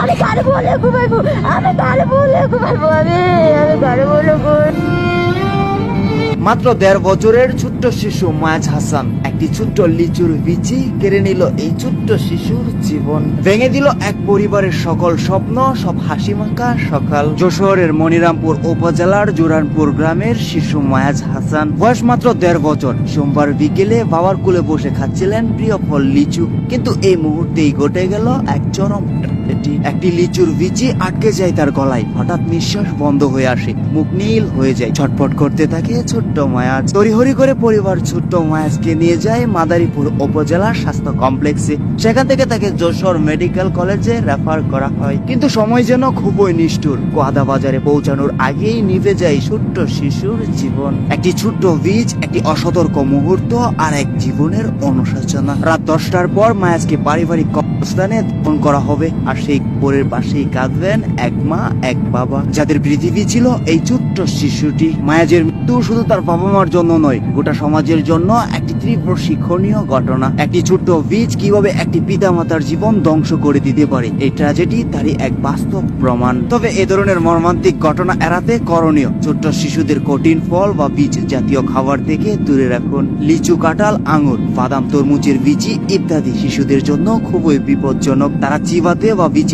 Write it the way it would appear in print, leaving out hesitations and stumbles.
আমি কারে বলে ঘুমাইবো, আমি কারে বলে ঘুমাইবো, আমি কারে বলে মাত্র ১.৫ বছরের ছোট্ট শিশু মায়াজ হাসান একটি ছোট্ট লিচুর বিচি কেড়ে নিল এই ছোট্ট শিশুর জীবন, ভেঙে দিল এক পরিবারের সকল স্বপ্ন, সব হাসি মাখা সকাল। যশোরের মনিরামপুর উপজেলার জোরানপুর গ্রামের শিশু মায়াজ হাসান, বয়স মাত্র ১.৫ বছর। সোমবার বিকেলে বাবার কোলে বসে খাচ্ছিলেন প্রিয় ফল লিচু, কিন্তু এই মুহূর্তেই ঘটে গেল এক চরম ট্র্যাজেডি। একটি লিচুর বিচি আটকে যায় তার গলায়, হঠাৎ নিঃশ্বাস বন্ধ হয়ে আসে, মুখ নীল হয়ে যায়, ছটফট করতে থাকে ছোট্ট মায়াজ। তড়িহড়ি করে পরিবার ছোট্ট মায়াজকে নিয়ে যায় মাদারীপুর উপজেলা স্বাস্থ্য কমপ্লেক্সে। সেখান থেকে তাকে যশোর মেডিকেল কলেজে রেফার করা হয়, কিন্তু সময় যেন খুবই নিষ্ঠুর। কোয়াদা বাজারে পৌঁছানোর আগেই নিভে যায় ছোট্ট শিশুর জীবন। একটি ছোট্ট বীজ, একটি অসতর্ক মুহূর্ত, আর এক জীবনের অনুশোচনা। রাত 10টার পর মায়াজকে পারিবারিক কবরস্থানে দাফন করা হবে, আর সেই কবরের পাশেই কাঁদবেন এক মা এক বাবা, যাদের পৃথিবী ছিল এই ছোট্ট শিশুটি। মায়াজের মৃত্যু শুধু তার বাবা মার জন্য নয়, গোটা সমাজের জন্য একটি তীব্র শিক্ষণীয় ঘটনা। একটি ছোট্ট বীজ কিভাবে একটি পিতামাতার জীবন ধ্বংস করে দিতে পারে, এই ট্র্যাজেডি তারই এক বাস্তব প্রমাণ। তবে এ ধরনের মর্মান্তিক ঘটনা এড়াতে করণীয়, ছোট্ট শিশুদের কঠিন ফল বা বীজ জাতীয় খাবার থেকে দূরে রাখুন। লিচু, কাঁঠাল, আঙুর, বাদাম, তরমুজের বীজ ইত্যাদি শিশুদের জন্য খুবই বিপজ্জনক। তারা চিবাতে বা বীজ